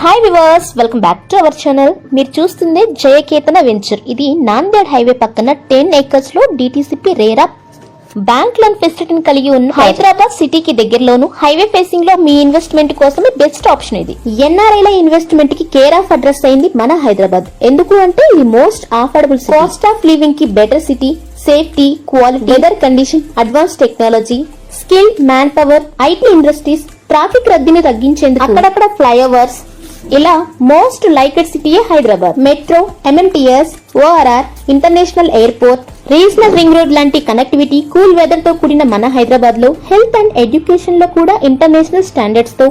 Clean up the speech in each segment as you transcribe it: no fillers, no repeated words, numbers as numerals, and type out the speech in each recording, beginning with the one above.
Hi viewers, welcome back to our channel. మీరు చూస్తుంది Jayaketana venture. ఇది నాందేడ్ హైవే పక్కన 10 acres లో DTCP రేరా బ్యాంక్ లోన్ ఫెసిలిటీని కలిగి ఉన్న హైదరాబాద్ సిటీకి దగ్గరలోను హైవే ఫేసింగ్ లో మీ ఇన్వెస్ట్మెంట్ కోసమే బెస్ట్ ఆప్షన్. ఇది ఎన్ఆర్ఐల ఇన్వెస్ట్మెంట్ కి కేర్ ఆఫ్ అడ్రస్ అయింది మన హైదరాబాద్. ఎందుకు అంటే ఇది most affordable, cost of living కి better city, safety, quality, weather condition, advance technology, skill manpower, IT industries, traffic రద్దీని తగ్గించేందుకు అక్కడక్కడ ఫ్లైఓవర్స్, ఇలా మోస్ట్ లైక్డ్ సిటీయే Hyderabad. Metro, MMTS, ORR, international airport, regional ring road లాంటి కనెక్టివిటీ, కూల్ వెదర్ తో కూడిన మన హైదరాబాద్ లో హెల్త్ అండ్ ఎడ్యుకేషన్ లో కూడా ఇంటర్నేషనల్ స్టాండర్డ్స్ తో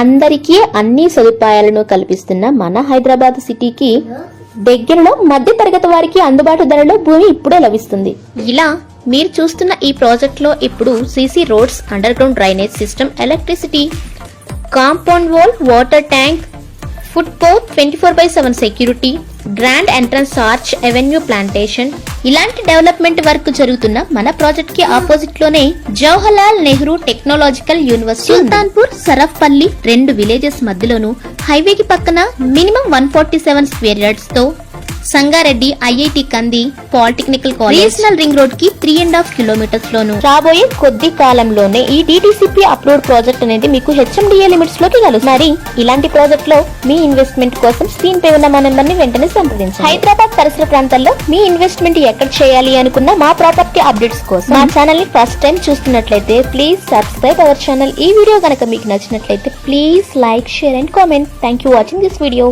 అందరికీ అన్ని సదుపాయాలను కల్పిస్తున్న మన హైదరాబాద్ సిటీకి దగ్గరలో మధ్య తరగతి వారికి అందుబాటు ధరలో భూమి ఇప్పుడే లభిస్తుంది. ఇలా మీరు చూస్తున్న ఈ ప్రాజెక్ట్ లో ఇప్పుడు CC roads, underground drainage system, electricity, compound wall, water tank, footpath, 24/7 security, grand entrance arch, avenue plantation, ఇలాంటి డెవలప్మెంట్ వర్క్ జరుగుతున్న మన ప్రాజెక్ట్ కి ఆపోజిట్ లోనే Jawaharlal Nehru technological university, Sultanpur, Sarafpalli 2 villages మధ్యలోను హైవేకి పక్కన మినిమం 147 స్క్వేర్ యార్డ్స్ తో Sangareddy, IIT Kandi, polytechnical college, regional ring road కి 3.5 kilometers లోను రాబోయే కొద్ది కాలంలోనే ఈ DTCP అప్రూవ్డ్ ప్రాజెక్ట్ అనేది మీకు HMDA లిమిట్స్ లోకి కలుస్తుంది. మరి ఇలాంటి ప్రాజెక్ట్ లో మీ ఇన్వెస్ట్మెంట్ కోసం స్క్రీన్ పై ఉన్న మా నెంబర్ ని వెంటనే సంప్రదించండి. హైదరాబాద్ పరిసర ప్రాంతాల్లో మీ ఇన్వెస్ట్మెంట్ ఎక్కడ చేయాలి అనుకున్న మా ప్రాపర్టీ అప్డేట్స్ కోసం మా ఛానల్ ని ఫస్ట్ టైం చూస్తున్నట్లయితే ప్లీజ్ సబ్స్క్రైబ్ అవర్ ఛానల్. ఈ వీడియో కనుక మీకు నచ్చినట్లయితే please like, share and comment. Thank you watching this video.